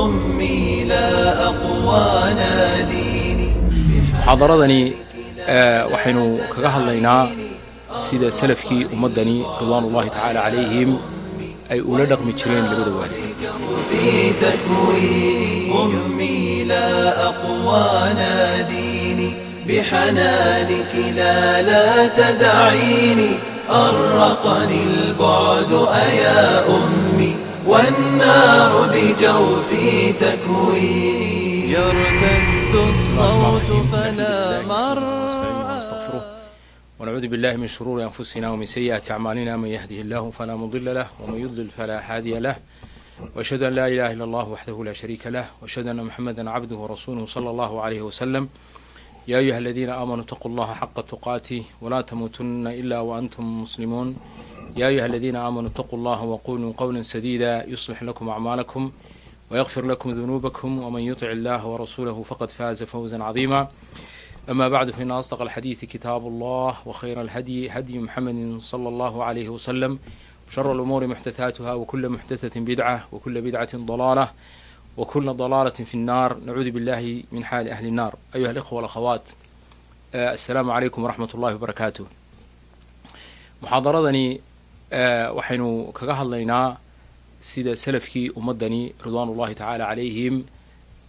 أمي لا أقوى ناديني. محاضرتني waxaynu kaga hadlaynaa sida salafkii ummadani ridwaanullaahi tacaala calayhim ay ula dhaqmi jireen labada waalid. في تكويني أمي لا أقوى ناديني بحنانك لا تدعيني. أرقني البعد أيا أمي والنار بجوفي تكويني. يرتد الصوت فلا مر. ونعوذ بالله من شرور أنفسنا ومن سيئات أعمالنا. من يهده الله فلا مضل له ومن يضلل فلا هادي له. وأشهد أن لا إله إلا الله وحده لا شريك له وأشهد أن محمدا عبده ورسوله صلى الله عليه وسلم. يا أيها الذين آمنوا اتقوا الله حق تقاته ولا تموتن إلا وأنتم مسلمون. يا أيها الذين آمنوا اتقوا الله وقولوا قولا سديدا يصلح لكم أعمالكم ويغفر لكم ذنوبكم ومن يطع الله ورسوله فقد فاز فوزا عظيما. أما بعد فإن أصدق الحديث كتاب الله وخير الهدي هدي محمد صلى الله عليه وسلم وشر الأمور محدثاتها وكل محدثة بدعة وكل بدعة ضلالة وكل ضلالة في النار. نعوذ بالله من حال أهل النار. أيها الإخوة والأخوات، السلام عليكم ورحمة الله وبركاته. محاضرتني waxaynu kaga hadlaynaa sida salafkii ummadani ridwaanullaahi tacaala calayhim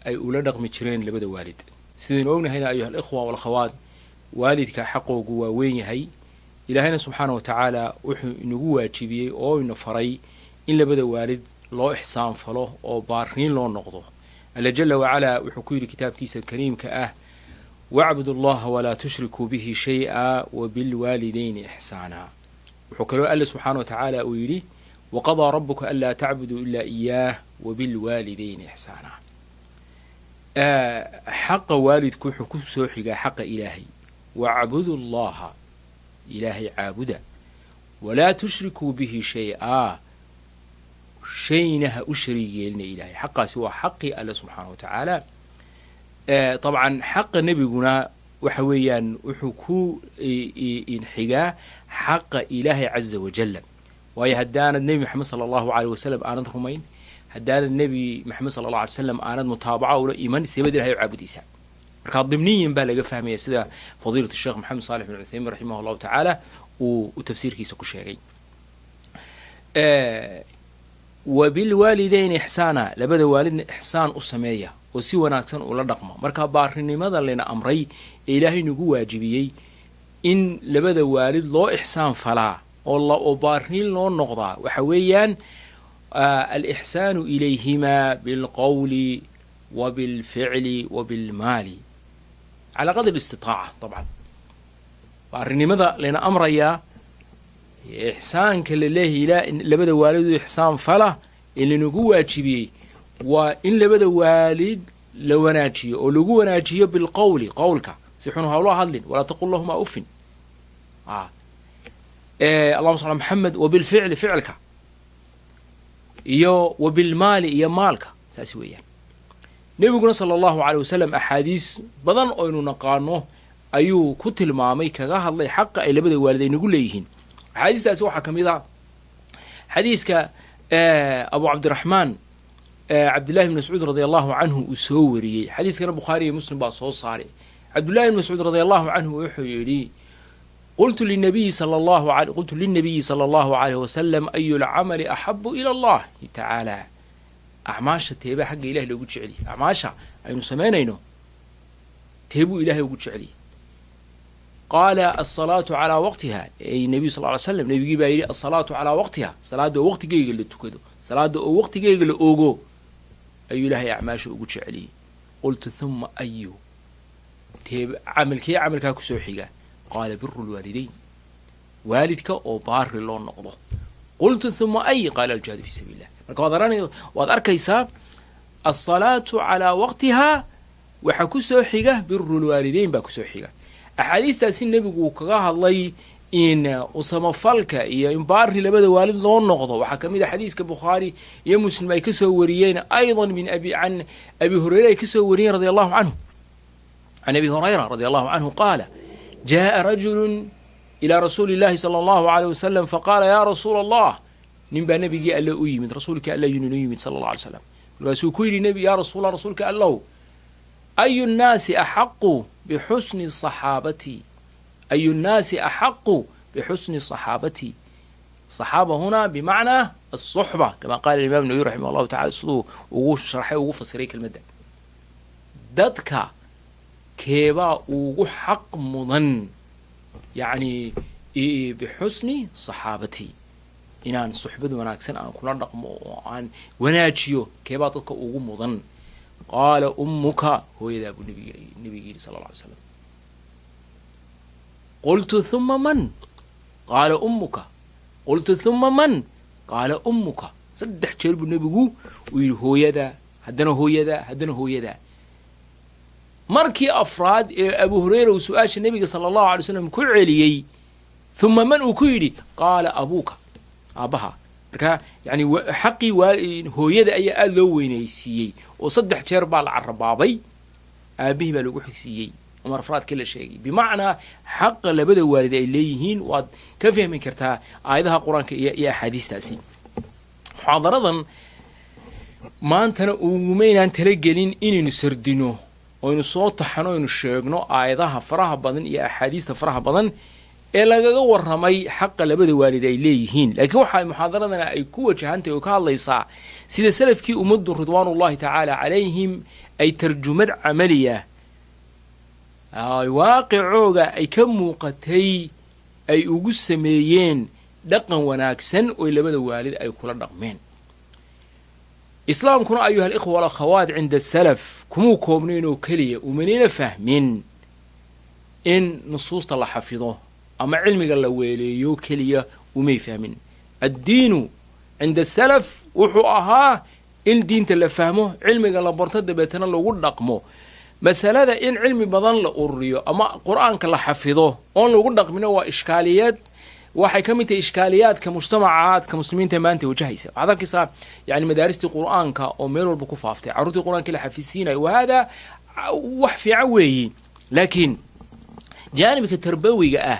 ay ula dhaqmi jireen labada waalid. sidaynu ognahayna ayuha alikhwa walakhawaat, waalidka xaqoogu waa weyn yahay. ilaahayna subxaana wa tacaala wuxuu inagu waajibiyey oo ina faray in labada waalid loo ixsaan falo oo baarniin loo noqdo. alla jala wacalaa wuxuu ku yidhi kitaabkiisa kariimka ah, wacbudu allaha walaa tushrikuu bihi shay-a wabilwaalidayni ixsaana. wuxuu kaloo alla subxaana wa tacaala uu yidhi, waqadaa rabuka anlaa tacbuduu ilaa iyaah wabilwaalidayni ixsaana. xaqa waalidku wuxuu ku soo xigaa xaqa ilaahay. wacbudu allaha, ilaahay caabuda, walaa tushrikuu bihi shay-a, shayna ha u shariig yeelina ilaahay. xaqaasi waa xaqii alle subxaana wa tacaala. dabcan xaqa nebiguna waxa weeyaan wuxuu ku xigaa xaqa ilaahay caza wajalla. waayo haddaanad nebi maxamed sala allahu aleyh wasalam aanad rumayn, haddaanad nebi maxamed sala allah alay slam aanad mutaabaca ula iman, seebad ilahay u caabudaysaa. markaa dimniyan baa laga fahmaya sida fadiilatu sheekh maxamed saalix bin cuthaymiin raximah allahu tacaala uu tafsiirkiisa ku sheegay. wabilwaalidayni ixsaana, labada waalidna ixsaan u sameeya oo si wanaagsan ula dhaqma. markaa baarinimada layna amray ee ilaahay nagu waajibiyey in labada waalid loo ixsaan falaa oo baarniin loo noqdaa waxa weeyaan alixsaanu ilayhimaa bilqowli wabilficli wabilmaali calaa qadri istitaaca. dabcan baarinimada layna amrayaa ixsaanka laleeyahay labada waalid u ixsaan fala ee lanagu waajibiyey waa in labada waalid la wanaajiyo oo lagu wanaajiyo bilqowli, qowlka si xun hawloo hadlin, walaa taqul lahumaa ufin. allahuma sal ala maxamed. wabilficli, ficilka iyo wabilmaali, iyo maalka. saas weeyaan. nebiguna sala allahu aleyh wasalam axaadiis badan oo aynu naqaano ayuu ku tilmaamay, kaga hadlay xaqa ay labada waalid ay nagu leeyihiin. axaadiistaasi waxaa ka mid a xadiiska abu cabdiraxmaan cabdillahi bn mascuud radi allahu canhu uu soo wariyey. xadiiskana bukhaari iyo muslim baa soo saaray. cabdullahi bn mascuud radi allahu canhu wuxuu yidhi, qultu linabiyi sala allahu alayh wasalam ayu lcamali axabu ila allahi tacaala. acmaasha teebaa xagga ilahay loogu jeceliye? acmaasha aynu samaynayno teebuu ilahay ugu jeceliye? qaala asalaatu calaa waqtiha. ay nebiyu sal ly slam, nebigii baa yidhi asalaatu calaa waqtiha, salaada oo waqtigeyga la tukado, salaada oo waqtigeyga la ogo ayuu ilaahay acmaasha ugu jeceliyey. qultu huma ayu, camalkee camalkaa kusoo xiga? qaala biru lwaalidayn, waalidka oo baari loo noqdo. qultu huma ay? qaala aljihaadu fi sabiil illah. marka waad arkaysaa asalaatu calaa waqtihaa waxa kusoo xiga biru lwaalidayn baa kusoo xiga. axaadiistaasi nebigu uu kaga hadlay in usamafalka iyo in baari labada waalid loo noqdo waxaa ka mid a xadiiska bukhaari iyo muslim ay ka soo wariyeen aydan min can abi hurayra ay ka soo wariyeen radi allahu canhu can abi hurayra radi allahu canhu qaala jaaءa rajulu ilaa rasuuli اllahi salى allahu alيyh wasalam faqaala ya rasuula allah nin baa nebigii alle u yimid rasuulkii alle yunu yimid sala اllah alay slam markaasuu ku yidhi nebi yaa rasuulallah rasuulka allow ayu nnaasi axaqu bixusni saxaabatii ayu nnaasi axaqu bixusni saxaabatii صحابة هنا بمعنى الصحبة كما قال الإمام النووي رحمه الله تعالى سلو ugu sharxay ugu fasiray kelmadda dadka keebaa ugu xaq mudan yacni bixusni saxaabatii inaan suxbad wanaagsan aan kula dhaqmo oo aan wanaajiyo keebaa dadka ugu mudan qaala ummuka hooyadaa buu nebiga yidhi sala alla alay slam qultu huma man qaala ummuka qultu huma man qaala ummuka saddex jeer buu nebigu uu yidhi hooyadaa haddana hooyadaa haddana hooyadaa markii afraad ee abu hurayra uu su-aasha nebiga sala allahu alay slam ku celiyey huma man uu ku yidhi qaala abuuka aabbaha marka yani xaqii hooyada ayaa aada loo weynaysiiyey oo saddex jeer baa la carabaabay aabihii baa lagu xigsiiyey umar afraadkii la sheegay bimacnaa xaqa labada waalid ay leeyihiin waad ka fahmi kartaa aayadaha qur-aanka iyo axaadiistaasi muxaadaradan maantana ugumaynaan talagelin inaynu sardino oynu soo taxano oynu sheegno aayadaha faraha badan iyo axaadiista faraha badan ee lagaga warramay xaqa labada waalid ay leeyihiin laakiin waxaa muxaadaradana ay ku wajahantahy oo ka hadlaysaa sida salafkii ummaddu ridwaanullahi tacaala calayhim ay tarjumad camaliya waaqicooga ay ka muuqatay ay ugu sameeyeen dhaqan wanaagsan oo labada waalid ay kula dhaqmeen islaamkuna ayuha alikhwa walakhawaat cinda salaf kumuu koobnayn oo keliya umanayna fahmin in nusuusta la xafido ama cilmiga la weeleeyo keliya umay fahmin addiinu cinda salaf wuxuu ahaa in diinta la fahmo cilmiga la barto dabeetana lagu dhaqmo masalada in cilmi badan la ururiyo ama qur-aanka la xafido oon lagu dhaqmino waa ishkaaliyaad waxay ka mid tahay ishkaaliyaadka mujtamacaadka muslimiinta maanta wajahaysa waxaad arkaysaa yani madaaristii qur-aanka oo meel walba ku faaftay carruurtii qur-aankii la xafidsiinayo wahaadaa wax fiican weeyi laakiin jaanibka tarbawiga ah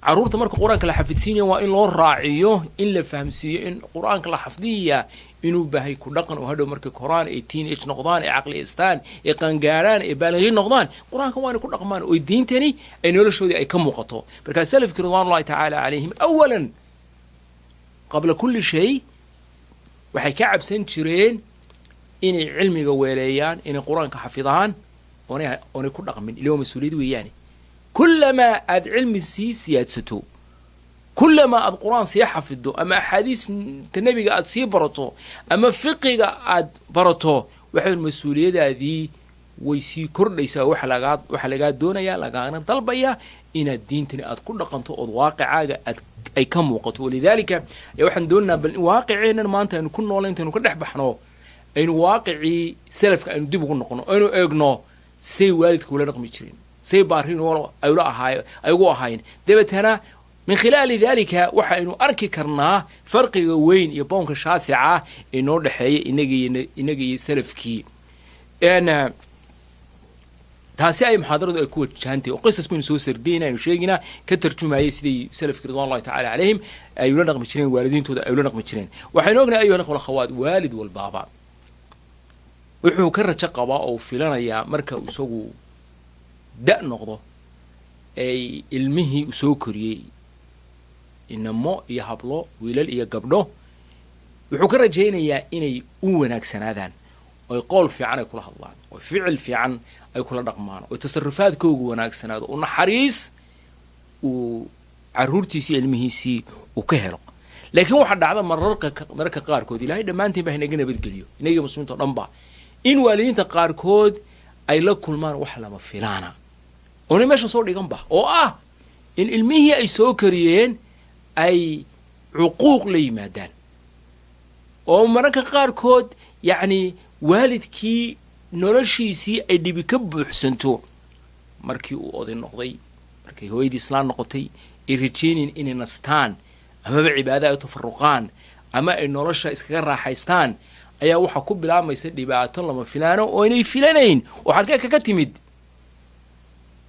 carruurta marka qur-aanka la xafidsiinaya waa in loo raaciyo in la fahamsiiyo in qur-aanka la xafdiya inuu baahay ku dhaqan oo hadhow markay koraan ay teenage noqdaan ay caqliistaan ay qaangaaraan ay baaligiin noqdaan qur-aanka waa inay ku dhaqmaan oo diintani ay noloshoodii ay ka muuqato markaa salafkii ridwaanullahi tacaala calayhim awalan qabla kulli shay waxay ka cabsan jireen inay cilmiga weeleeyaan inay qur-aanka xafidaan oonay ku dhaqmin ila waa mas-uuliyad weeyaane kullamaa aad cilmi sii siyaadsato kullamaa aad qur-aan sii xafido ama axaadiista nebiga aad sii barato ama fiqiga aad barato waxay mas-uuliyadaadii way sii kordhaysaa waxaa lagaa doonayaa lagaana dalbayaa inaad diintani aad ku dhaqanto ood waaqicaaga ay ka muuqato walidaalika ayaa waxaan doonaynaa bal waaqiceennan maanta aynu ku noola intaynu ka dhex baxno aynu waaqicii salafka aynu dib ugu noqono aynu eegno say waalidka ula dhaqmi jireen say baarin ay ugu ahaayeen dabeetana min khilaali dalika waxaynu arki karnaa farqiga weyn iyo bownka shaasica ee noo dhexeeya inaga iyo salafkii taasi ay muxaadaradu ay ku wajahantahy oo qisas baynu soo sardayna aynu sheegaynaa ka tarjumayay siday salafkii ridwanullahi tacala calayhim ay ula dhaqmi jireen waalidiintooda ay ula dhaqmi jireen waxaynu ognahay ayuha ikhwa akhawaat waalid walbaaba wuxuu ka rajo qabaa oo filanayaa marka isagu da' noqdo ay ilmihii u soo koriyey inamo iyo hablo wiilal iyo gabdho wuxuu ka rajaynayaa inay u wanaagsanaadaan oy qool fiican ay kula hadlaan oo ficil fiican ay kula dhaqmaan oo tasarufaadkoogu wanaagsanaado oo naxariis uu carruurtiisii ilmihiisii uu ka helo laakiin waxaa dhacda mararka qaarkood ilaahay dhammaantiin baa inaga nabadgeliyo inaga muslimiinta o dhan ba in waalidiinta qaarkood ay la kulmaan wax lama filaana oona meesha soo dhiganba oo ah in ilmihii ay soo kariyeen ay cuquuq la yimaadaan oo mararka qaarkood yacni waalidkii noloshiisii ay dhibi ka buuxsanto markii uu oday noqday markay hooyadii islaan noqotay ay rajaynayn inay nastaan amaba cibaada ay tafaruqaan ama ay nolosha iskaga raaxaystaan ayaa waxaa ku bilaabmaysa dhibaato lama filaano oo inay filanayn oo halkee kaga timid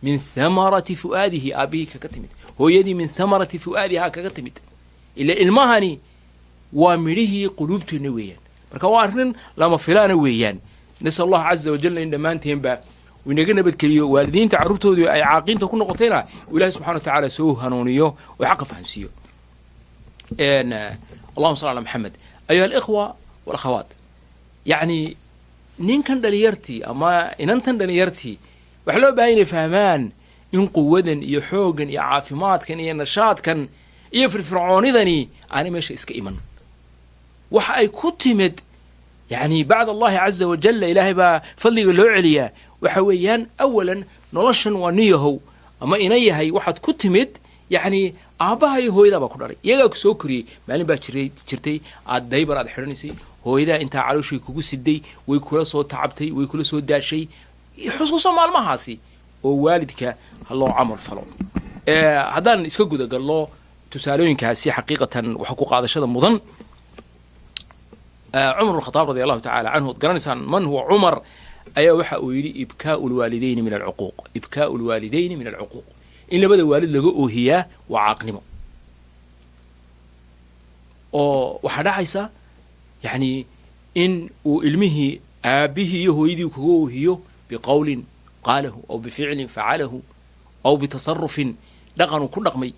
min hamarati fu'aadihi aabihii kaga timid hooyadii min hamarati fu'aadihaa kaga timid ila ilmahani waa midhihii quluubteenna weeyaan marka waa arrin lama filaana weeyaan. nasal allah caza wajalla in dhammaanteenba winaga nabadgeliyo waalidiinta carruurtoodu ay caaqiinta ku noqotayna ilaahay subxana wa tacaala soo hanuuniyo oo xaqa fahamsiiyo. allahuma salli ala maxamed. ayuha alikhwa walakhawaat, yacni ninkan dhalinyartii ama inantan dhalinyartii waxaa loo baahan inay fahmaan in quwadan iyo xooggan iyo caafimaadkan iyo nashaadkan iyo firfircoonidani aanay meesha iska iman. waxa ay ku timid yani bacd allahi caza wajalla, ilaahay baa fadliga loo celiyaa. waxa weeyaan awalan noloshan waa niyahow ama ina yahay waxaad ku timid yani aabbaha iyo hooyadaa baa ku dhalay, iyagaa ku soo koriyey. maalin baa jirtay aad daybar aad xidhanaysay, hooyadaa intaa calooshii kugu siday, way kula soo tacabtay, way kula soo daashay. xusuuso maalmahaasi oo waalidka ha loo camal falo. haddaan iska gudagallo tusaalooyinkaasi xaqiiqatan waxa ku qaadashada mudan cumar bnkhadaab radi allahu tacala canhu. ad garanaysaan man huwa cumar ayaa waxa uu yidhi ibkaau lwaalidayni min alcuquuq, ibkaau lwaalidayni min alcuquuq, in labada waalid laga oohiyaa waa caaqnimo. oo waxaa dhacaysa yani in uu ilmihii aabbihii iyo hooyadii kaga oohiyo biqowlin qaalahu aw bificlin facalahu aw bitasarufin dhaqanuu ku dhaqmay,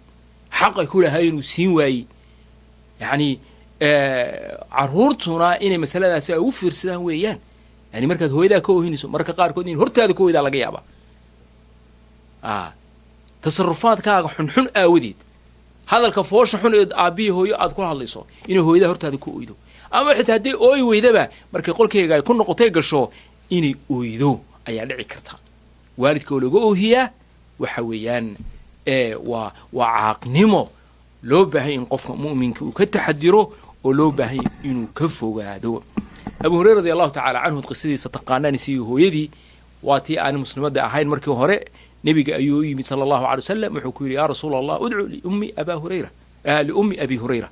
xaqay ku lahaa inuu siin waayey. yani carruurtuna inay masaladaasi ay ugu fiirsadaan weeyaan. yani markaad hooyadaa ka oohinayso mararka qaarkood in hortaada ka ooydaa laga yaaba, tasarufaadkaaga xunxun aawadeed, hadalka foosha xun eed aabbihi hooyo aad kula hadlayso inay hooyadaa hortaada ku oydo, ama xitaa hadday ooyi weydaba markay qolkeyga ay ku noqotay gasho inay oydo ayaa dhici karta. waalidka oo laga oohiyaa waxa weeyaan waa caaqnimo loo baahay in qofka mu'minka uu ka taxadiro oo loo baahay inuu ka fogaado. abu hurayra radi allahu tacala canhu qisadiisa taqaanaan isii hooyadii waa tii aan muslimadda ahayn markii hore nebiga ayuu u yimid sala allahu alay wasalam wuxuu ku yidhi yaa rasuula allah udcu liummi abi hurayra.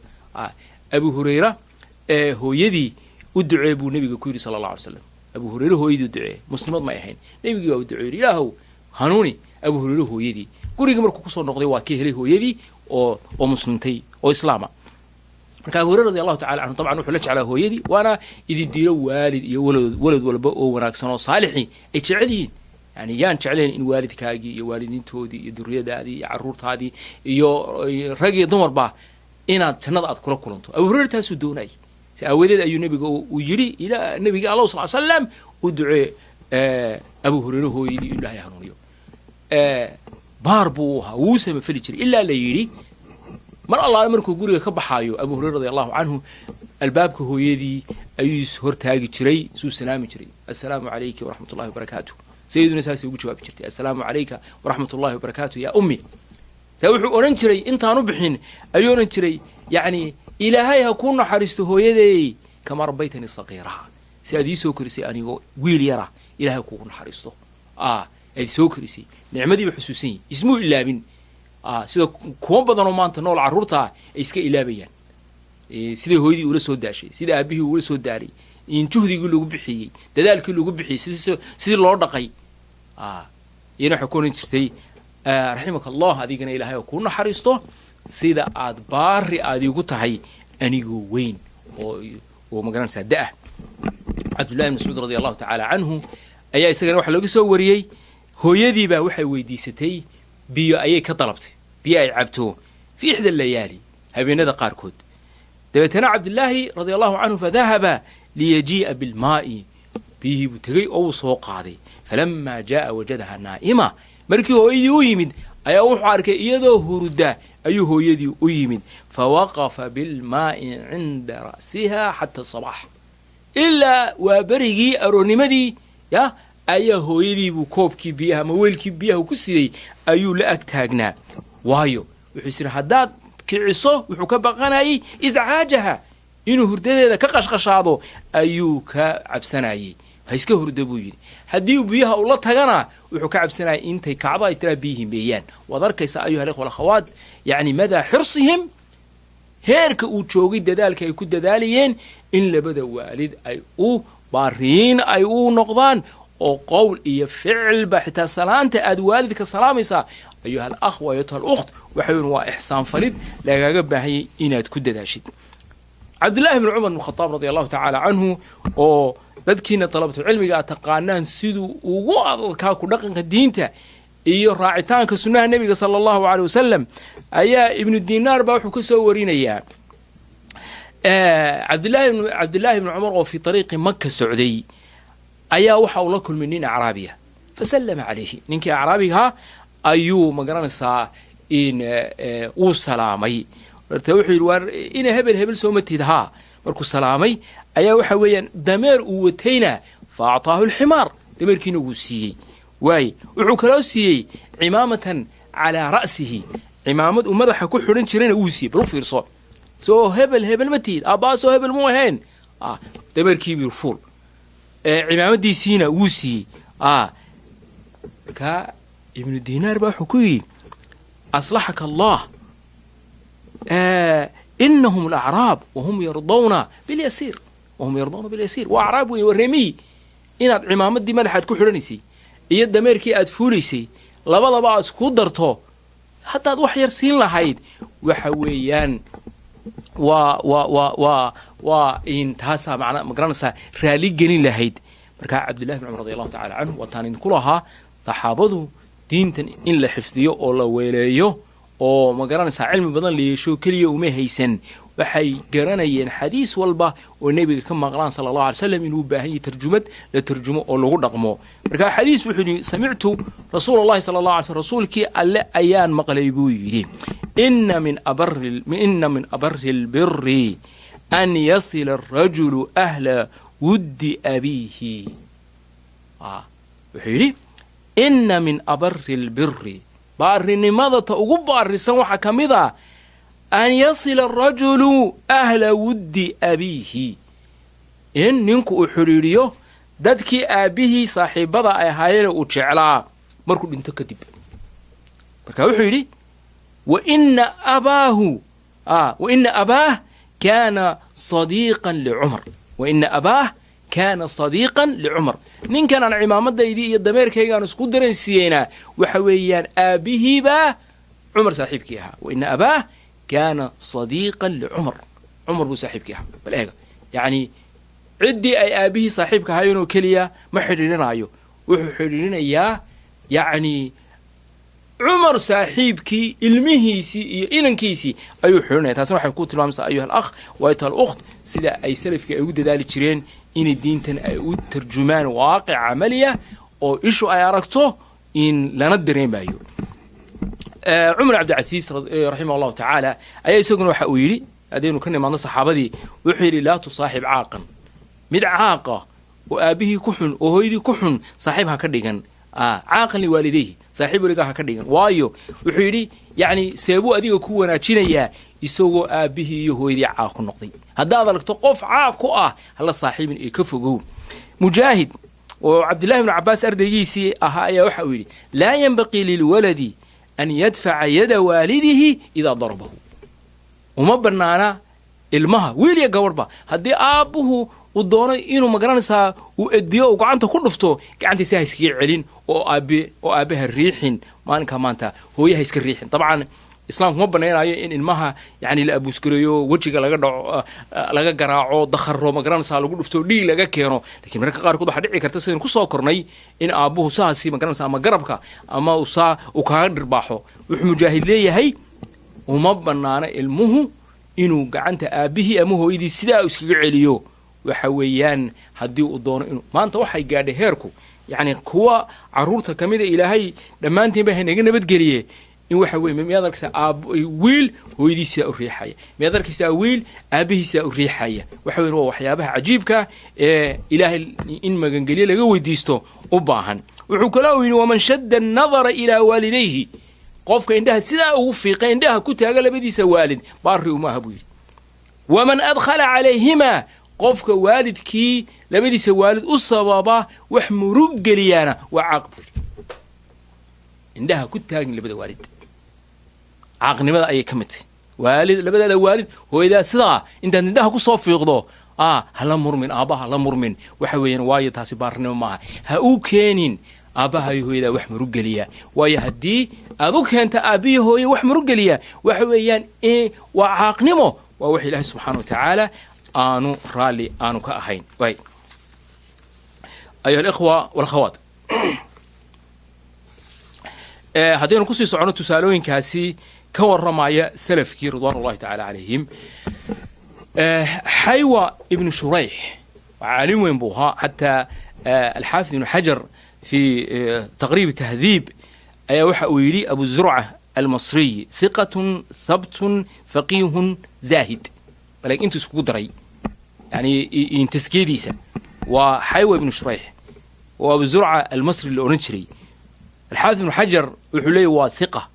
abu hurayra hooyadii u ducee buu nebiga ku yidhi sala allah alay slam. abu hurayre hooyadii u ducee, muslimad may ahayn. nebigii baa u ducee yidhi ilaahow hanuuni abu hurayre hooyadii. gurigii markuu kusoo noqday waa ka helay hooyadii oo muslimtay oo islaama. marka abu hurayra radi allahu tacala canhu dabcan wuxuu la jeclaa hooyadii, waana ididiilo waalid iyo walad walba oo wanaagsan oo saalixii ay jecel yihiin. yani yaan jeclayn in waalidkaagii iyo waalidiintoodii iyo duriyadaadii iyo carruurtaadii iyo rag iyo dumarba inaad jannada aad kula kulanto. abu hurayra taasuu doonayay, si aawadeed ayuu nebiga uu yidhi ilaa nebiga allah sal slam u ducee abu hurayre hooyadii in ilaahay hanuuniyo. baar buu ahaa, wuu samafeli jiray ilaa la yidhi mar allaale markuu guriga ka baxaayo abu hurayra radi allahu canhu albaabka hooyadii ayuu hortaagi jiray, suu salaami jiray, assalaamu calayki waraxmat ullahi wabarakaatu. sayiduna saasay ugu jawaabi jirtay, assalaamu calayka waraxmat ullahi wabarakaatu yaa ummi. saa wuxuu odhan jiray intaan u bixin ayuu odhan jiray yani ilaahay ha kuu naxariisto hooyadeey kama rabbaytani saqiiraha, si aad ii soo korisay anigoo wiil yara, ilahay ha kuugu naxariisto. aad soo korisay nicmadiiba xusuusan yihin, ismuu ilaabin. sida kuwa badanoo maanta nool carruurtaa ay iska ilaabayaan, siday hooyadii ula soo daashay, sida aabbihii ula soo daaray, in juhdigii lagu bixiyey, dadaalkii lagu bixiyey, sidii loo dhaqay. iyana waxay ku oran jirtay raximaka allah, adigana ilaahay oo kuu naxariisto sida aad baari aad igu tahay anigoo weyn oo magaranaysaa da'ah. cabdullahi ibn mascuud radi allahu tacaala canhu ayaa isagana waxa laga soo wariyey hooyadiibaa waxay weydiisatay biyo ayay ka dalabtay, biyo ay cabto fi ixda layaali, habeenada qaarkood. dabeetana cabdillaahi radi allahu canhu fadahaba liyajii'a bilmaa'i, biyihii buu tegey oo uu soo qaaday. falamaa jaa'a wajadaha naa'ima, markii hooyadii u yimid ayaa wuxuu arkay iyadoo hurda ayuu hooyadii u yimid. fawaqafa bilmaa'i cinda ra'siha xata sabax, ilaa waa berigii aroornimadii ayaa hooyadiibuu koobkii biyaha ama weelkii biyaha ku siday ayuu la ag taagnaa. waayo wuxuu is yidhi haddaad kiciso wuxuu ka baqanayay iscaajaha, inuu hurdadeeda ka qashqashaado ayuu ka cabsanayay. ha iska hurda buu yidhi. haddii biyaha ula tagana wuxuu ka cabsanayay intay kacdo ay tiraa biyihii meeyaan. waad arkaysa ayuha alikhwa alakhawaat, yani madaa xirsihim, heerka uu joogay dadaalka ay ku dadaalayeen in labada waalid ay u baariin ay u noqdaan, oo qowl iyo ficilba xitaa salaanta aad waalidka salaamaysaa ayuha alakh wa ayatuha alukht waxa weyn waa ixsaan falid lagaaga baahanyay inaad ku dadaashid. عبد الله بن عمر بن الخطاب رضي الله تعالى عنه oo dadkiina talabtu cilmiga taqaanaan siduu ugu adkaa ku dhaqanka diinta iyo raacitaanka sunnaha nabiga sallallahu alayhi wasallam ayaa ibn dinar baa wuxuu ka soo warinayaa عبد الله بن عمر oo fi طريق مكة socday ayaa waxa uu la kulmay nin Arabiya فسلم عليه ninkii Arabiga ayuu magaranaysaa in uu salaamay wuxuu yiri war in hebel soo matidha markuu salaamay ayaa waxa weeyaan dameer uu watayna faataahu alhimar dameerkiina uu siiyay way wuxuu kala siiyay cimaamatan ala ra'sihi cimaamad uu madaxa ku xiran jirayna uu siiyay bal fiirso soo hebel matid aba soo hebel mu ahayn dameerkii bii fuul cimaamadiisiina uu siiyay ka ibn dinar baa wuxuu ku yiri aslahaka allah إنهم الأعراب وهم يرضون باليسير وأعراب ورمي إن عمامة دي ملحات كحرنسي إيا الدميركي أدفوليسي لبا أسكو درتو حتى أدوح يرسين لحايد وحويان إن تاسا معنا مقرانسا رالي جنين لحايد مركا عبد الله بن عمر رضي الله تعالى عنه وطانين كلها صحابته دينتا إن لحفظيو أولا ويليو oo ma garanaysaa cilmi badan leeyahay kaliya uma haysan waxay garanayeen xadiis walba oo nabiga ka maqlaan sallallahu alayhi wasallam inuu baahan yahay tarjumad la tarjumo oo lagu dhaqmo marka xadiis wuxuu samictu rasuulullaahi sallallahu alayhi wasallam rasuulkii alle ayaan maqlay buu yiri inna min abarri albirri an yasila ar-rajulu ahla wuddi abihi wuxuu yiri inna min abarri albirri baarinimada ta ugu baarisan waxa kamida an yasila ar-rajulu ahla wuddi abihi in ninku uu xiriiriyo dadkii aabihi saaxiibada ay haayeen uu jeclaa markuu dhinto kadib marka wuxuu yiri wa inna abaahu kana sadiqan li Umar wa inna abaahu kana sadiqan li Umar ninkan aan cimaamadaydii iyo dameerkaygaan isku dareensiyeena waxa weeyaan aabihiiba Umar saaxiibkii ahaa wa inna abaa kana sadiqan li Umar buu saaxiibkii ahaa bal eega yani cidii ay aabihii saaxiibka ahaayeen oo kaliya ma xiriirinayo wuxuu xiriirinayaa yani Umar saaxiibkii ilmihiisii iyo inankiisii ayuu xiriirinaya taasina waxay ku tilmaamaysaa ayuha al-akh wa ayuha al-ukht sida ay salafkii ay ugu dadaali jireen in diintan ay u tarjumaan waaqic amaliya oo ishu ay aragto in lana dareemayo Umar Abd Aziz rahimahullah ta'ala ay isaguna waxa uu yiri adeenu ka nimaadna saxaabadii wuxuu yiri la tusaaxib aaqan mid aaqa oo aabihi ku xun oo hooyadii ku xun saaxiibha ka dhigan aaqan li waalidayhi saaxiib waliga ka dhigan waayo wuxuu yiri yani seebu adiga ku wanaajinaya isagoo aabihi iyo hooyadii caaq ku noqday haddaad aragto qof caaq ku ah hala saaxiibin ee ka fogow mujaahid oo Abdullah ibn Abbas ardaygiisii ahaa ayaa waxa uu yiri laa yanbaqi lil waladi an yadfa'a yada walidihi idha darabahu uma banaana ilmaha wiil iyo gabarba haddii aabuhu uu doono inuu magaranaysaa uu edbiyo oo gacanta ku dhufto gacantiisa ha iska celin oo aabaha riixin maalinka maanta hooyaha iska riixin dabcan islaamku ma banaynayo in ilmaha yani la abuuskareeyo wajiga laga dhaco laga garaaco dakharo magaranaysaa lagu dhufto dhiig laga keeno laakiin marka qaar kood waxa dhici karta sidaan ku soo kornay in aabuhu saasi magaranaysaa ama garabka ama uu kaaga dhirbaaxo wuxuu mujaahid leeyahay uma banaana ilmuhu inuu gacanta aabihi ama hooyadii sidaa iskaga celiyo waxa weeyaan haddii uu doono inuu maanta waxay gaadhay heerku yani kuwa caruurta kamida ilaahay dhammaantiin baa inaga nabadgeliye in waxa weeye miyaad arkaysaa wiil hooyadiisa u riixaya miyaad arkaysaa wiil aabihiisa u riixaya waxa weeye waa waxyaabaha cajiibka ee ilaahay in magangeliye laga weydiisto u baahan wuxuu kala yiri waman shadda an-nadara ila walidayhi qofka indhaha sidaa ugu fiiqay indhaha ku taaga labadiisa waalid baari uma habu yiri waman adkhala alayhima qofka waalidkii labadiisa waalid u sababa wax murug geliyana waa caaqib indhaha ku taagin labada waalid caaqnimada ayay ka mid tahay waalid labada waalid hooyada sidaa inta indhaha ku soo fiiqdo hala murmin aabaha la murmin waxa weeyaan waayo taasi baarnimo maaha ha uu keenin aabaha iyo hooyada wax murug geliya waayo haddii aad u keenta aabihi hooyo wax murug geliya waxa weeyaan waa caaqnimo waa wax ilaahay subxaanahu wa tacaala aanu raalli aanu ka ahayn. way ayuha alikhwa walakhawaat haddaynu kusii socono tusaalooyinkaasi ka warramaya salafkii ridwaanullahi tacaala calayhim. حيوى ابن شريح عالم وين بوها حتى الحافظ ابن حجر في تقريب التهذيب أي وحويلي أبو زرعة المصري ثقة ثبت فقيه زاهد ولكن أنتو سكودري يعني ينتسكيديسا وحيوى ابن شريح وأبو زرعة المصري الأورنشري الحافظ ابن حجر وحولي وثقة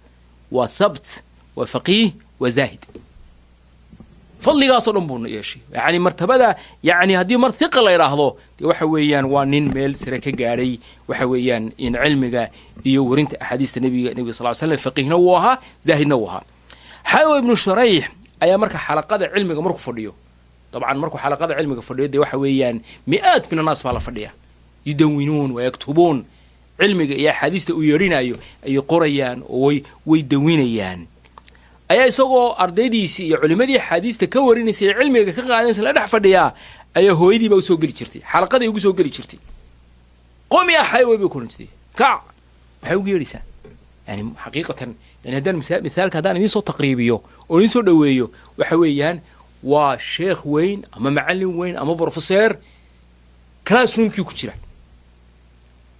وثبت وفقيه وزاهد fadligaasoo dhan buu yeeshay yani martabada yani haddii mar hiqa la yidhaahdo dee waxa weeyaan waa nin meel sare ka gaadhay waxa weeyaan in cilmiga iyo warinta axaadiista nebiga sal ly slam faqiihna wuu ahaa zaahidna wuu ahaa. xawa ibnu shurayx ayaa marka xalaqada cilmiga markuu fadhiyo dabcan markuu xalaqada cilmiga fadhiyo dee waxa weeyaan mi'aad min annaas baa la fadhiya yudawinuun wayaktubuun cilmiga iyo axaadiista uu yeedhinayo ayay qorayaan oo way dawinayaan. ayaa isagoo ardaydiisii iyo culimadii axaadiista ka warinaysay cilmiga ka qaadanaysa la dhex fadhiyaa ayaa hooyadii baa usoo geli jirtay xalaqaday ugu soo geli jirtay qomi axayway bay ku oran jirtay kac maxay ugu yeedhaysaa yani xaqiiqatan yani haddaan misaalka haddaan idiin soo taqriibiyo oo idiin soo dhoweeyo waxa weeyaan waa sheekh weyn ama macallin weyn ama brofeseer classroomkii ku jira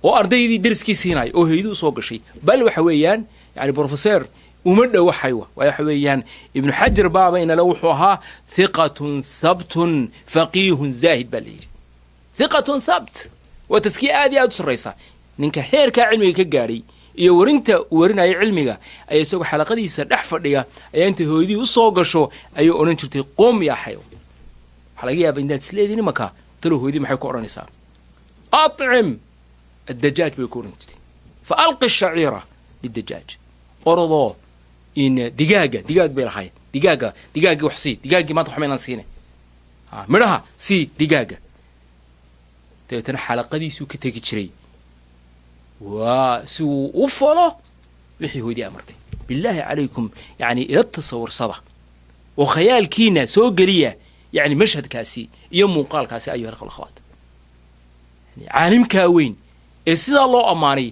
oo ardaydii deriskii siinaya oo hooyadii usoo gashay bal waxa weeyaan yani brofeseer uma dhowo xaywa waxa weeyaan ibnu xajar baaba inala wuxuu ahaa hiqatun thabtun faqiihun zaahid baa la yidhi hiqatun thabt waa taskiye aad iyo aad u sarraysa ninka heerkaa cilmiga ka gaadhay iyo warinta uu warinaya cilmiga ayaa isagoo xalaqadiisa dhex fadhiya ayaa intay hooyadii usoo gasho ayay odhan jirtay qom yaa xaywa waxaa laga yaaba intaad isleediin imanka talo hooyadii maxay ku odhanaysaa acim addajaaj bay ku odhan jirtay fa alqi shaciira lidajaaj orodoo in digaag bay lahayd digaaggii wax sii digaaggii maanta wax maynaan siine midhaha sii digaaga dabeetana xalaqadiisuu ka tegi jiray waa si uu u falo wixii hooydii amartay billaahi calaykum yani ila tasawarsada oo khayaalkiina soo geliya yani mashhadkaasi iyo muuqaalkaasi ayuha alakhawaat caalimkaa weyn ee sidaa loo ammaanay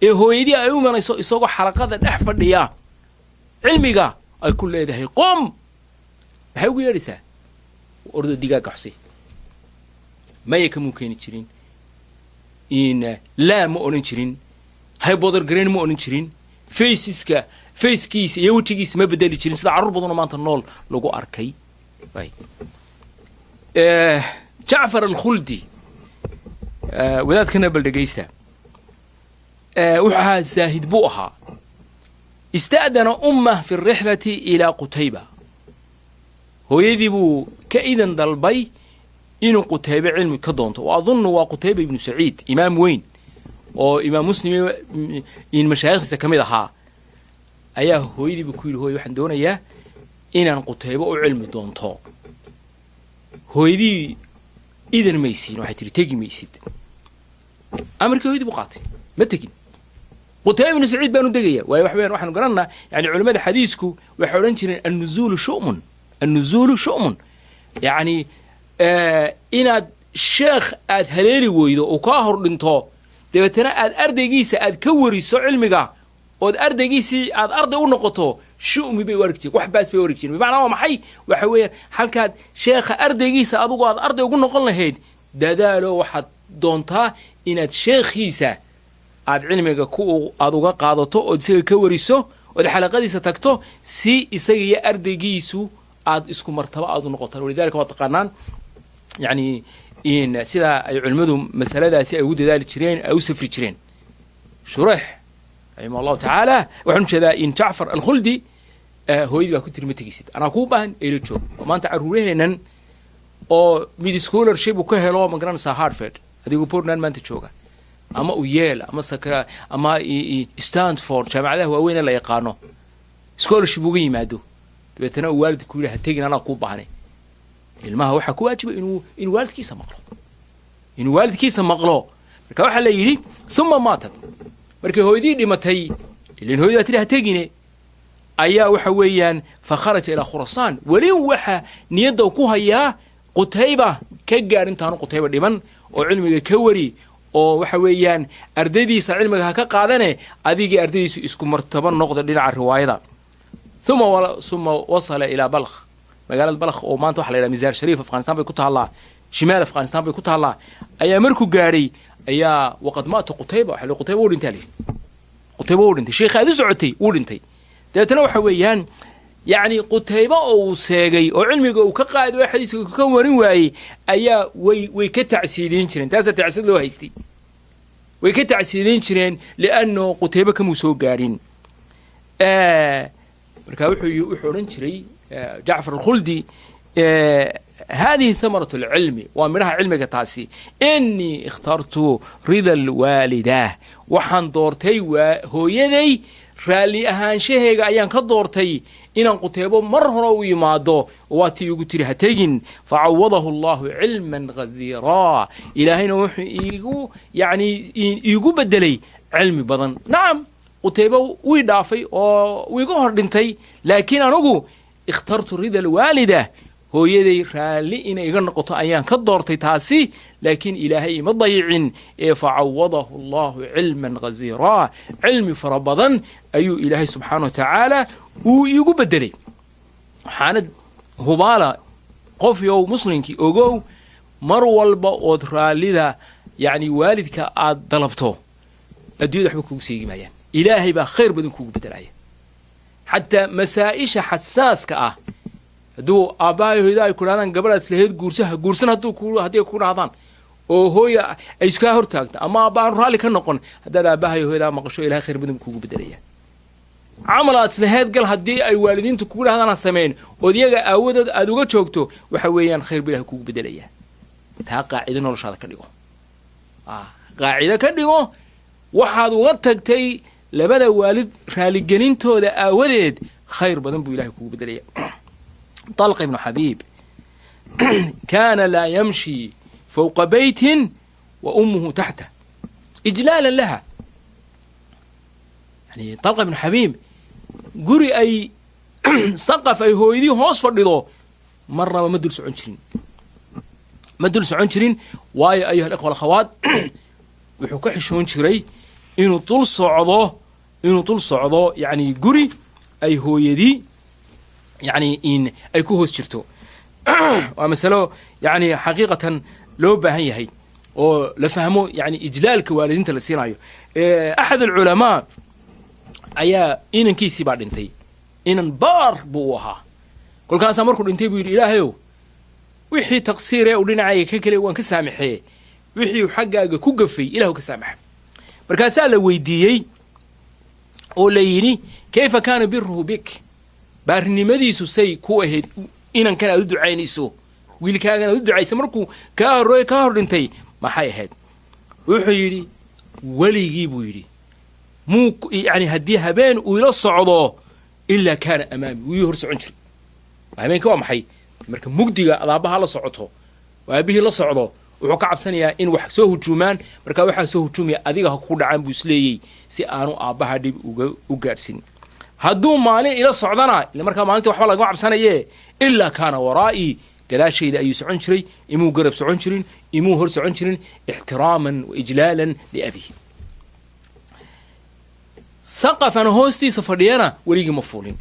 ee hooyadii ay u imanayso isagoo xalaqada dhex fadhiya cilmiga ay ku leedahay qom maxay ugu yeedhaysaa orda digaagga xusay maya kamuu keeni jirin in laa ma odhan jirin haybodargarayn ma odhan jirin fayskiisa iyo wejigiisa ma bedeli jirin sida carruur badanoo maanta nool lagu arkay. jacfar alkhuldi wadaadkana bal dhegaysta وحا زاهد بوها استأذن أمه في الرحلة إلى قتيبة هو يذيب كإذا ضلبي إنه قتيبة علم كدونته وأظن وقتيبة بن سعيد إمام وين وإمام مسلم إن مشايخ سكمل ها أيا هو يذيب كل هو يحن دون إياه إن قتيبة علم دونته هو يذيب إذا ما يصير واحد تيجي ما يصير أمريكا هو يذيب قاطع ما تجي قتيبة بن سعيد بانو دقيقة وحنا قررنا يعني علماء حديثكو وحولن جرين النزول شؤم يعني إن الشيخ أد هليلي ويدو وكاهر لنتو دبتنا أد أردقيسة أد كوريسو علمك وأد أردقيسة أد أرد ونقطو شؤمي بيوركتي وحباس بيوركتي بمعنى هو محي وحوير حالكاد شيخ أردقيسة أدوغو أد أرد ونقلنا هيد دادالو واحد دونتا إن أد شيخيسة aad cilmiga aad uga qaadato oo isaga ka wariso oo xalaqadiisa tagto si isaga iyo ardaygiisu aad isku martaba aad u noqotaan walidaalka waa taqaanaan yani in sida ay culimadu masaladaasi ay ugu dadaali jireen ay u safri jireen shurax ayma Allah taala waxaan jeedaa in Jacfar al-Khuldi hooyadii baa ku tirmatigiisid ana ku baahan ila joog maanta caruuraheenan oo mid scholarship ku helo magaranaysa Harvard adigu Portland maanta jooga ama u yeel ama sakra ama Stanford jaamacadaha waaweyn la yaqaano scholarship uga yimaado dabeetana waalidku ku yiraahdo tagin ana ku baahnay ilmaha waxa ku waajiba inuu waalidkiisa maqlo marka waxa la yiri thumma maatat markii hooyadii dhimatay ilaa hooyada tiri ha tagine ayaa waxa weeyaan fa kharaja ila Khurasan wali waxa niyada ku hayaa qutayba ka gaar intaanu qutayba dhiman oo cilmiga ka wari oo waxa weeyaan ardaydiisa cilmiga ha ka qaadane adigii ardaydiisu isku martaba noqda dhinaca riwaayada ثم وصل إلى بلخ مقالة بلخ أو ما أنت وحلا إلى مزار شريف أفغانستان بيكوتها الله شمال أفغانستان بيكوتها الله أيا مركو قاري أيا وقد مات قتيبة حلو قتيبة ورنتي لي قتيبة ورنتي شيخ هذا سعتي ورنتي ده تنوع ويان يعني قتيبة أو ساقي أو علمي أو كقائد واحد يكون واي أيا وي كتعسيدين شرين تاسا تعسيد له هيستي وي كتعسيدين شرين لأنه قتيبة كمسوق قارين marka wuxuu oran jiray Jaafar al-Khuldi هذه ثمرة العلم ومرها علمك تاسي إني اخترت رضا الوالدة وحن دورتي وهويدي رالي أهان شيء أيان كدورتي إن قتيبه مرة ويمادو واتي يقتري هتين فعوضه الله علما غزيرا إلى هنا يقو يعني يقو بدلي علمي بدن نعم قتيبه ويدافي ويقهر دنتي لكن أنا اخترت رضا الوالدة هو يدي رالي إن يقرن قطع أيان كدورتي تاسي لكن إلهي مضيع فعوضه الله علما غزيرا علم فربضا أي إلهي سبحانه وتعالى ويقو بدلي حاند هبالا قفيو مسلمكي أوغو مرولبا ودرالي ذا يعني والدك آد دلبتو أديو دحبكو سيجي مايان إلهي با خير بدن كوغ بدلايا حتى مسائش حساس كأه دو آبايو هدا يكون هذان قبل أسلحيد قرسن هدو يكون هذان oo hooya ay iska hortaagta ama baan raali ka noqon hadda aabahay hooyada maqasho ilaahay khayr badan kuugu bedelaya amalaad islaheed gal hadii ay waalidiintu kugu raadana sameyn oo iyaga aawadood aad uga joogto waxa weeyaan khayr bilaah kuugu bedelaya taa qaacido noloshaada ka dhigo qaacido ka dhigo waxaad uga tagtay labada waalid raali gelintooda aawadeed khayr badan buu ilaahay kuugu bedelaya طلق ابن حبيب كان لا يمشي فوق بيت وأمه تحته إجلالا لها يعني طلق ابن حبيب قري أي سقف أي هو يدي هوس فرضو مرة ما مدل سعون شرين واي أيها الأخوة والأخوات وحكوح شون شري إنه طول صعده يعني قري أي هو يدي يعني إن أي كوهوس شرتو ومثلا يعني حقيقة لو باهي هي او لفهموا يعني اجلال كوالدين تلسينايو احد العلماء ايا انكيسي بعد انتي ان بار بوها كل كان سمركو انتي بيقول الهيو وحي تقصيره ودنعي ككلي وان كسامخيه وحي حقاغا ku gafay ilaahu ka saamax markaas la weydiiyay oo la yiri kayfa kana birruhu bik barnimadiisu say ku ahayd inan kana u ducaynayso wiilkaagana u ducaysa markuu ka hor dhintay maxay ahayd wuxuu yiri waligii buu yiri muu yani hadii habeen uu ila socdo illa kana amaami wuu hor socon jiray habeenka waa maxay marka mugdiga adaabaha la socoto waabihi la socdo wuxuu ka cabsanayaa in wax soo hujuumaan marka waxa soo hujuumaya adiga ha ku dhacaan buu isleeyay si aanu aabaha dib u gaarsin hadduu maalin ila socdana ila marka maalintii waxba laga cabsanaye illa kana waraa'i كذا أي سعون شري إمو قرب سعون شرين إمو هر سعون شرين احتراما وإجلالا لأبيه سقف أنا هوستي سفريانا وليقي مفولين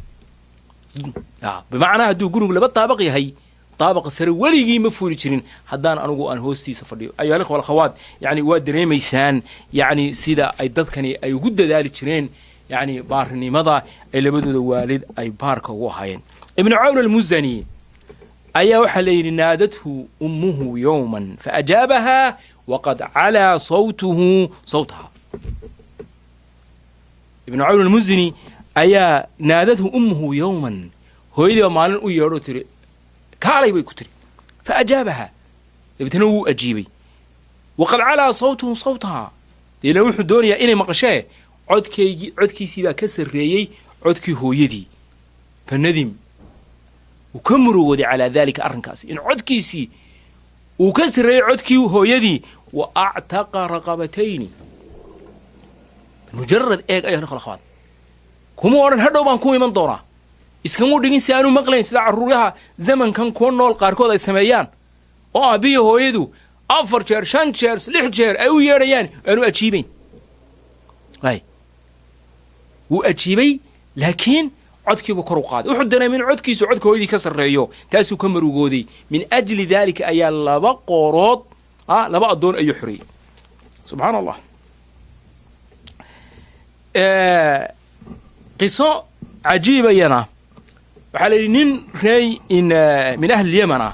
بمعنى هدو قروق لبا طابقي هاي طابق السري وليقي مفولي شرين حدان أنو أن هوستي سفريا أيها الأخوة والأخوات يعني وادري ميسان يعني سيدا أي دادكني أي قد ذلك شرين يعني بارني مضى اللي بدو الوالد أي بارك وهاين ابن عون المزني أي وحلي نادته أمه يوما فأجابها وقد علا صوتها ابن عون المزني أي نادته أمه يوما هو إذا مالن أيارو تري كالي بيكتري فأجابها ابتنو أجيبي وقد علا صوتها لو حدوني إني مقشاه عدكي سيدا كسر ريي عدكي هو يدي فالندم وكمروا ودي على ذلك أرنكاسي إن عدكيسي وكسر عدكي وهو يدي وأعتق رقبتين مجرد إيق أيها الأخوات كمو أرن هردو بان كومي من دورا إسكمو ديگين سيانو مقلين سيدا عروريها زمن كان كون نول قاركو دا يسميان oo aabbihi hooyadu 4 jeer 5 jeer 6 jeer ay u yeedhayaan aanu ajiibayn wuu ajiibay laakiin codkiibu kor u qaaday wuxuu dareemay in codkiisu codka hooyadii ka sarreeyo taasuu ka marugooday min ajli daalika ayaa laba qoorood laba addoon ayuu xoreeyey subxaana allah qiso cajiibayana waxaa la yidhi nin reey min ahli yaman ah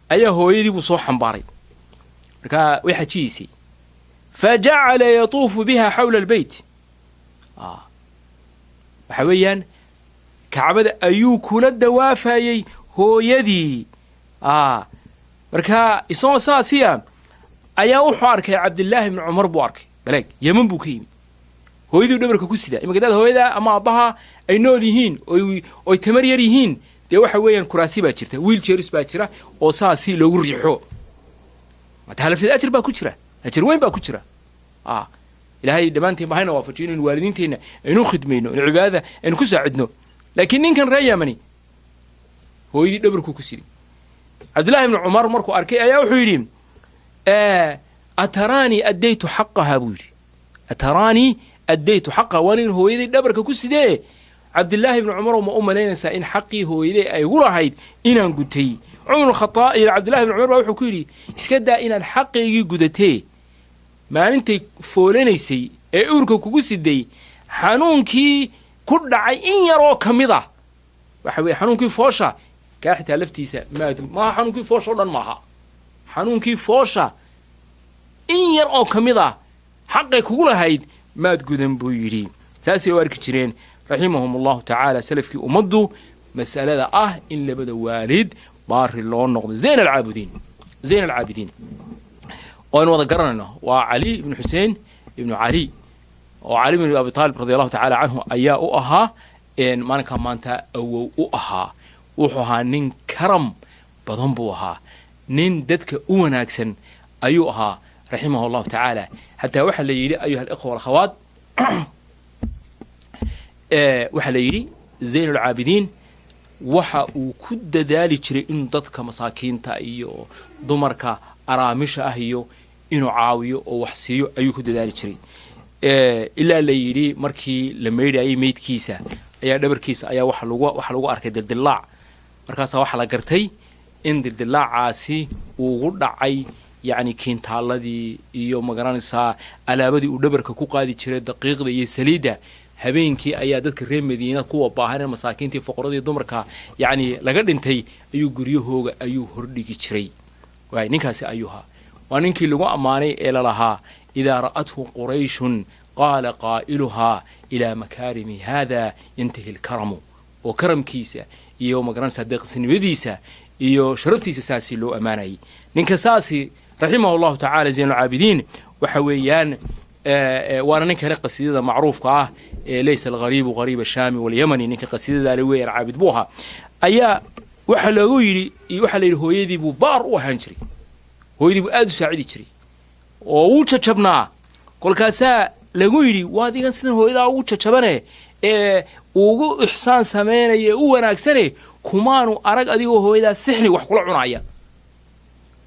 ayaa hooyadii buu soo xambaaray markaa way xajiyiisay fajacala yatuufu biha xawla albeyt waxa weeyaan kacbada ayuu kula dawaafayey hooyadii markaa isagoo saasiya ayaa wuxuu arkay cabdillaahi ibni cumar buu arkay baleeg yeman buu ka yimid hooyadii dhabarka ku sidaa imanka dad hooyada ama aabbaha ay nool yihiin oy tamar yar yihiin dee waxa weeyaan kuraasi baa jirta wiil jeeris baa jira oo saasi loogu riixo mataa lafteed ajir baa ku jira ajir weyn baa ku jira ilaahay dhammaanteen bahayna waafajiyo inaynu waalidiinteenna aynu khidmayno in cibaadada aynu ku saacidno laakiin ninkan reer yamani hooyadii dhabarkuu ku siday cabdillahi ibni cumar markuu arkay ayaa wuxuu yidhi ataraanii addaytu xaqahaa buu yidhi ataraanii addaytu xaqaha waa nin hooyaday dhabarka ku sidee cabdillaahi ibni cumarow ma u malaynaysaa in xaqii hooyaday ay gu lahayd inaan gutay cumar khaaab iyo cabdillahi ibni cumar baa wuxuu ku yidhi iska daa inaad xaqaygii gudatee maalintay foolanaysay ee uurka kugu siday xanuunkii ku dhacay in yaroo ka mid ah waxa weeye xanuunkii foosha kaa xitaa laftiisa maaha xanuunkii foosha o dhan maaha xanuunkii foosha in yar oo ka mid ah xaqay kugu lahayd maad gudan buu yidhi saasay u arki jireen raximahum allahu tacaala salafkii ummaddu mas'alada ah in labada waalid baari loo noqdo zayn alcaabidiin oo aynu wada garanayno waa cali ibnu xuseen ibnu cali oo cali ibn abi taalib radi allahu tacala canhu ayaa u ahaa maalinkaa maanta awow u ahaa wuxuu ahaa nin karam badan buu ahaa nin dadka u wanaagsan ayuu ahaa raximahu allahu tacaala xataa waxaa la yidhi ayuha alikhwa walakhawaat waxaa la yidhi zayn alcaabidiin waxa uu ku dadaali jiray inuu dadka masaakiinta iyo dumarka araamisha ah iyo inuu caawiyo oo wax siiyo ayuu ku dadaali jiray ilaa la yidhi markii la maydhayay meydkiisa ayaa dhabarkiisa ayaa waxa lagu arkay dildillaac markaasaa waxaa la gartay in dildillaacaasi uugu dhacay yacni kiintaalladii iyo magaranaysaa alaabadii uu dhabarka ku qaadi jiray daqiiqda iyo saliidda habeenkii ayaa dadka reer madiina kuwa baahan ee masaakiintii foqoradii dumarka yacni laga dhintay ayuu guryahooga ayuu hordhigi jiray waay ninkaasi ayuuhaa waa ninkii lagu ammaanay ee lalahaa idaa ra'athu qurayshun qaala qaa'iluhaa ilaa makaarimi haada yantahi lkaramu oo karamkiisa iyo magaranaysaa deeqsinimadiisa iyo sharaftiisa saasi loo ammaanayay ninka saasi raximahu allahu tacala zayn alcaabidiin waxa weeyaan waana nin kale qasiidada macruufka ah ee laysa alghariibu hariib ashaami walyamani ninka qasiidadaale weeyaan caabid buu ahaa ayaa waxaa loogu yidhi waxaa la yidhi hooyadii buu baar u ahaan jiray hooyadii buu aad u saacidi jiray oo wuu jajabnaa kolkaasaa lagu yidhi waad igan sidan hooyadaa ugu jajabane ee ugu ixsaan samaynaya u wanaagsane kumaanu arag adigoo hooyadaa sixni wax kula cunaya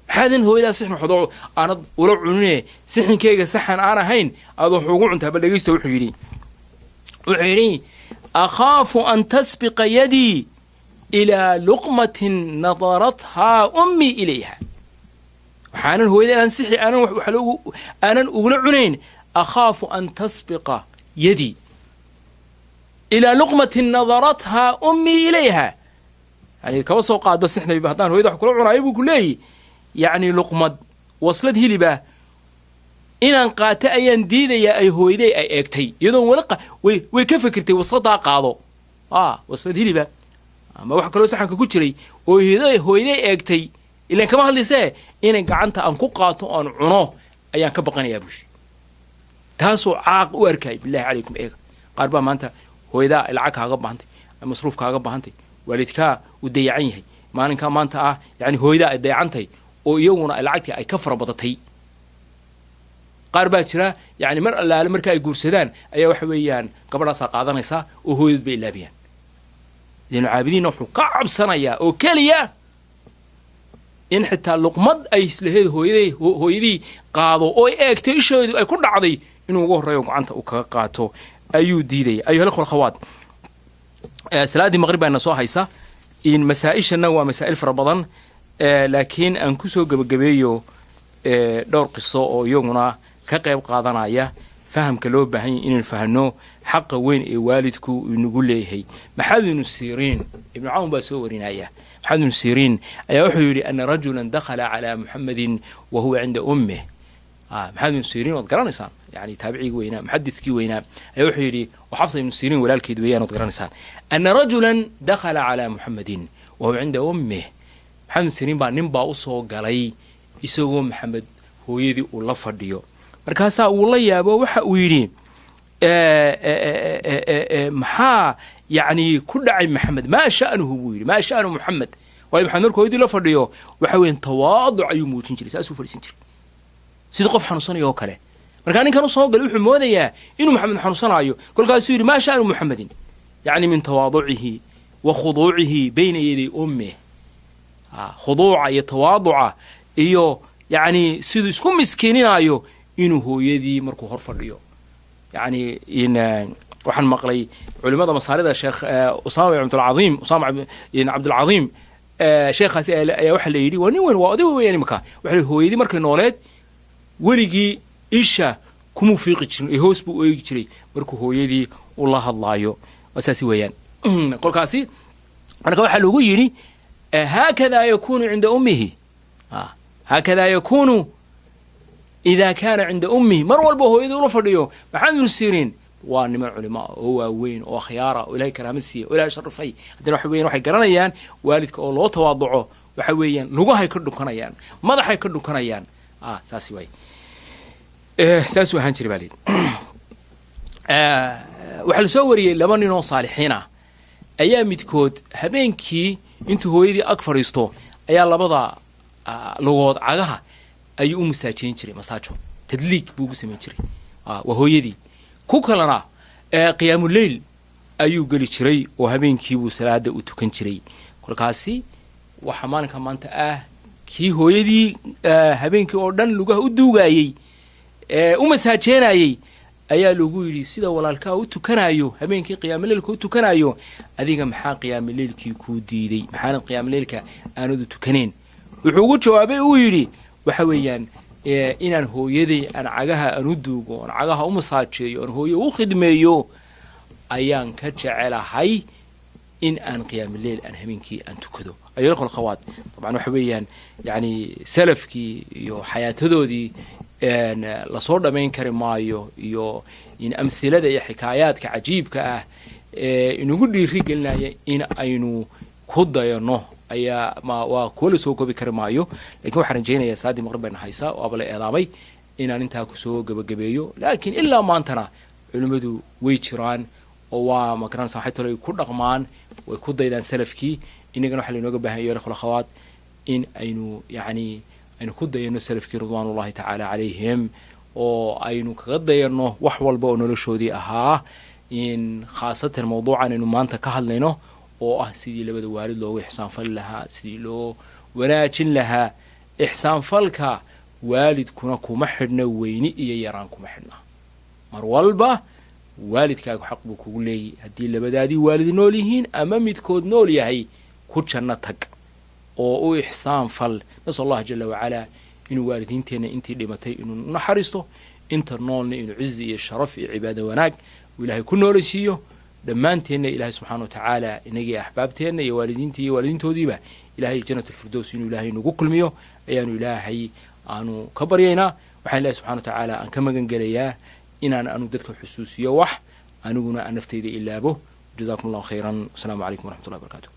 maxaadan hooyadaa sixni waxood aanad ula cunine sixninkeyga saxan aan ahayn aad wax ugu cuntaa bal dhegaysta wuxuu yidhi akhaafu an tasbiqa yadii ilaa luqmatin nadarathaa ummii ilayha waxaanan hooyada inaan sixi aanan ugula cunayn akhaafu an tasbiqa yadii ilaa luqmatin nadarathaa ummii ilayha yani kaba soo qaadba sixnayba haddaan hooyada wax kula cunaayo buu ku leeyi yacni luqmad waslad hilibah inaan qaata ayaan diidayaa ay hooyaday ay eegtay iyadoon way ka fikirtay wasladaa qaado waslad hiliba ama wax kaloo saxanka ku jiray oo hooyaday eegtay ilaan kama hadlaysee inay gacanta aan ku qaato oan cuno ayaan ka baqanayaa buu yidhi taasoo caaq u arkay billahi calaykum eega qaar baa maanta hooyadaa ay lacag kaaga baahantay ay masruuf kaaga baahantay waalidkaa uu dayacan yahay maalinkaa maanta ah yacni hooyadaa ay dayacantay oo iyaguna ay lacagtii ay ka fara badatay qaar baa jira yacni mar allaale marka ay guursadaan ayaa waxa weeyaan gabadhaasaa qaadanaysaa oo hooyadad bay ilaabiyaan zaynulcaabidiinna wuxuu ka cabsanayaa oo keliya in xitaa luqmad ay islaheed hooyadii qaado oo ay eegtay isheedu ay ku dhacday inuu ugu horreeyo gacanta uu kaga qaato ayuu diidaya. ayuha ikhwa alkhawaat, salaaddii maqrib baana soo haysa. in masaa-ishana waa masaa'il fara badan, laakiin aan kusoo gebagabeeyo dhowr qiso oo iyaguna ka qayb qaadanaya fahamka loo baahan yahay inaynu fahanno xaqa weyn ee waalidku inagu leeyahay. maxamed ibnu siriin, ibnu cawn baa soo warinaya. maxamed ibnu siriin ayaa wuxuu yidhi ana rajulan dakhala calaa muxamedin wa huwa cinda ummih. maxamed ibnu siriin waad garanaysaan, yani taabicigii weynaa, muxadidkii weynaa, ayaa wuxuu yidhi xafsa ibnu siriin walaalkeed weeyaan, waad garanaysaan. ana rajulan dakhala calaa muxamedin wa huwa cinda ummih. maxamed ibnu siriin baa nin baa usoo galay isagoo maxamed hooyadii uu la fadhiyo. markaasaa uu la yaabo waxa uu yidhi maxaa yani ku dhacay maxamed, maa sha'nuhu buu yidhi, maa sha'nu muxamed. waayo maxamed markuu hooyadii la fadhiyo waxa weyan tawaaduc ayuu muujin jiray, saasuu fadhiisan jiray sidii qof xanuunsanaya oo kale. markaa ninkan usoo galay wuxuu moodayaa inuu maxamed xanuunsanaayo, kolkaasuu yidhi maa sha'nu muxamedin, yani min tawaaducihi wa khuduucihi bayna yaday ummih. khuduuca iyo tawaaduca iyo yani siduu isku miskiininaayo inuu hooyadii markuu hor fadhiyo. yani waxaan maqlay culimada masaarida sheekh usaama cabdulcaiim, usaama cabdulcaiim, sheekhaasi ayaa waxaa la yidhi waa nin weyn, waa oday weeyaan imaka. waxa la hooyadii markay nooleed weligii isha kumuu fiiqi jirin ee hoos buu eegi jiray markuu hooyadii ula hadlaayo. waa saasi weeyaan. kolkaasi marka waxaa lagu yidhi haakada yakunu cinda ummihi, haakada yakunu idaa kaana cinda ummihi. mar walba hooyadii ula fadhiyo. maxamed ibnu siriin waa niman culimaa oo waaweyn oo akhyaara oo ilahay karaama siiya oo ilahay sharifay. haddana waxa weyan waxay garanayaan waalidka oo loo tawaaduco waxa weeyaan lugahay ka dhunkanayaan, madaxay ka dhunkanayaan. saasi waay, saasuu ahaan jiray baa layidhi. waxaa la soo wariyey laba nin oo saalixiin ah ayaa midkood habeenkii intuu hooyadii ag fadhiisto ayaa labada lugood cagaha ayuu u masaajeyn jiray, masaajo tadliig buu ugu samayn jiray. waa hooyadii. ku kalena qiyaamuleyl ayuu geli jiray oo habeenkiibuu salaada u tukan jiray. kolkaasi waxaa maalinka maanta ah kii hooyadii habeenkii oo dhan lugaha u duugaayey u masaajeenayey ayaa lagu yidhi sida walaalkaa u tukanayo habeenkii qiyaamaleylka u tukanayo, adiga maxaa qiyaamaleylkii kuu diiday, maxaana qiyaamaleylka aanadu tukaneen? wuxuu ugu jawaabay uu yidhi waxa weeyaan inaan hooyaday aan cagaha aan u duugo, aan cagaha u masaajeeyo, aan hooye u khidmeeyo ayaan ka jecelahay in aan qiyaamuleyl aan habeenkii aan tukado. ayuha ikhwa alkhawaat, dabcan waxa weeyaan yani salafkii iyo xayaatadoodii lasoo dhammayn kari maayo, iyo in amhilada iyo xikaayaadka cajiibka ah inagu dhiiri gelinaya in aynu ku dayano ayaa waa kuwa la soo koobi kari maayo. lakin waxaan rajaynayaa salaaddii maqrib bayna haysaa oo abala eedaamay inaan intaa kusoo gebagabeeyo. laakiin ilaa maantana culimmadu way jiraan oo waa magaranaysa waxay talo ay ku dhaqmaan, way ku daydaan salafkii. inagana waxaa lainooga baahan yahay ikhwa alkhawaat in aynu yani aynu ku dayano salafkii ridwaanullahi tacaala calayhim, oo aynu kaga dayano wax walba oo noloshoodii ahaa. in khaasatan mawduucan aynu maanta ka hadlayno oo ah sidii labada waalid loogu ixsaanfali lahaa, sidii loo wanaajin lahaa. ixsaanfalka waalidkuna kuma xidhna weyni iyo yaraan kuma xidhna. mar walba waalidkaagu xaq buu kugu leeyahy. haddii labadaadii waalid nool yihiin ama midkood nool yahay, ku janno tag oo u ixsaan fal. nasal allah jala wacalaa inuu waalidiinteenna intii dhimatay inuu naxariisto, inta noolna inuu cizi iyo sharaf iyo cibaado wanaag uu ilaahay ku noolaysiiyo. dhammaanteenna ilaahay subxana wa tacaala inagii axbaabteenna iyo waalidiintii iyo waalidiintoodiiba ilaahay janatulfirdows inuu ilaahay nagu kulmiyo ayaanu ilaahay aanu ka baryaynaa. waxaan ilahay subxana wa tacaala aan ka magan gelayaa inaan anu dadka xusuusiyo wax aniguna aan naftayda ilaabo. jazakum allahu khayran. wasalaamu calaykum waraxmatullahi wabarakatuh.